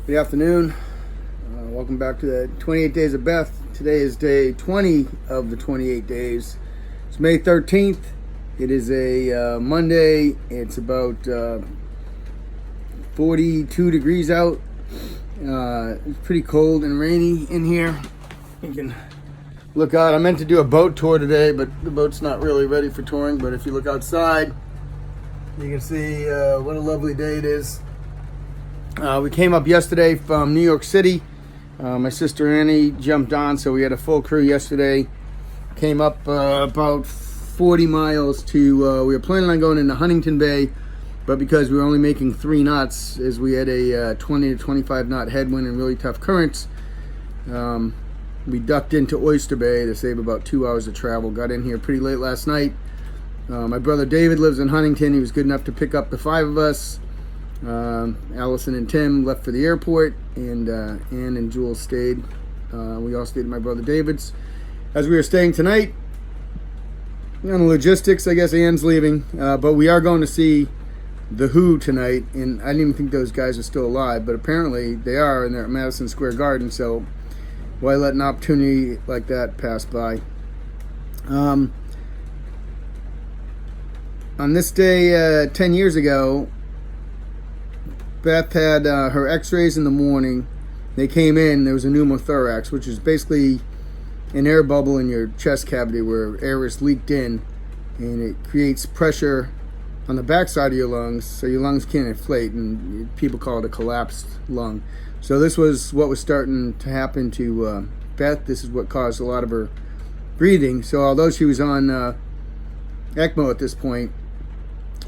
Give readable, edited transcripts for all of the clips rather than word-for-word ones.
Good afternoon. Welcome back to the 28 Days of Beth. Today is day 20 of the 28 days. It's May 13th. It is a Monday. It's about 42 degrees out. It's pretty cold and rainy in here. You can look out. I meant to do a boat tour today, but the boat's not really ready for touring. But if you look outside, you can see what a lovely day it is. We came up yesterday from New York City. My sister Annie jumped on, so we had a full crew yesterday. Came up about 40 miles to, we were planning on going into Huntington Bay, but because we were only making 3 knots, as we had a 20 to 25 knot headwind and really tough currents, we ducked into Oyster Bay to save about 2 hours of travel. Got in here pretty late last night. My brother David lives in Huntington. He was good enough to pick up the 5 of us. Allison and Tim left for the airport, and Ann and Jules stayed. We all stayed at my brother David's. As we were staying tonight, on the logistics, I guess Ann's leaving, but we are going to see The Who tonight, and I didn't even think those guys are still alive, but apparently they are, and they're at Madison Square Garden, so why let an opportunity like that pass by? On this day 10 years ago, Beth had her x-rays in the morning. They came in, there was a pneumothorax, which is basically an air bubble in your chest cavity where air is leaked in, and it creates pressure on the backside of your lungs, so your lungs can't inflate, and people call it a collapsed lung. So this was what was starting to happen to Beth. This is what caused a lot of her breathing. So although she was on ECMO at this point,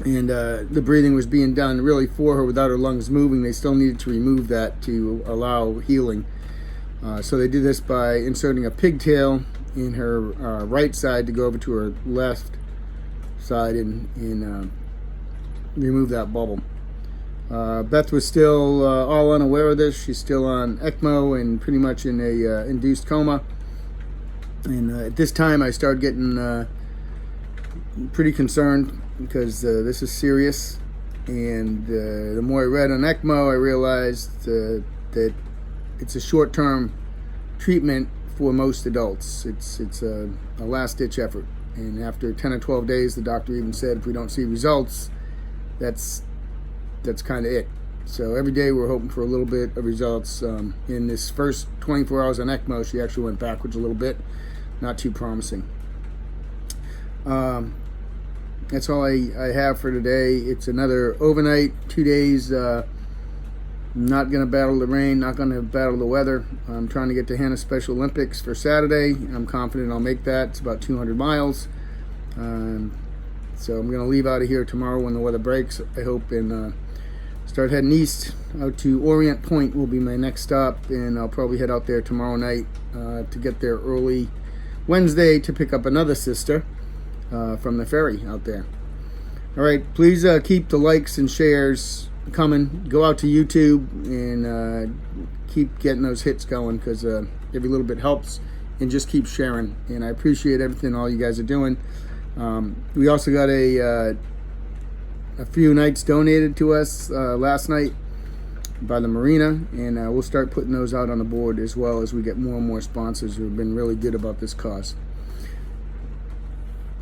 and the breathing was being done really for her without her lungs moving, they still needed to remove that to allow healing. So they did this by inserting a pigtail in her right side to go over to her left side and remove that bubble. Beth was still all unaware of this. She's still on ECMO and pretty much in a induced coma. And at this time I started getting pretty concerned, because this is serious, and the more I read on ECMO, I realized that it's a short-term treatment for most adults. It's a last-ditch effort, and after 10 or 12 days, the doctor even said if we don't see results, that's kind of it. So every day we're hoping for a little bit of results. In this first 24 hours on ECMO, she actually went backwards a little bit. Not too promising. That's all I have for today. It's another overnight, 2 days. Not going to battle the rain, not going to battle the weather. I'm trying to get to Hannah Special Olympics for Saturday. I'm confident I'll make that. It's about 200 miles. So I'm going to leave out of here tomorrow when the weather breaks, I hope, and start heading east out to Orient Point will be my next stop, and I'll probably head out there tomorrow night to get there early Wednesday to pick up another sister from the ferry out there. All right, please keep the likes and shares coming. Go out to YouTube and keep getting those hits going, because every little bit helps, and just keep sharing. And I appreciate everything all you guys are doing. We also got a few nights donated to us last night by the marina, and we'll start putting those out on the board as well as we get more and more sponsors who have been really good about this cause.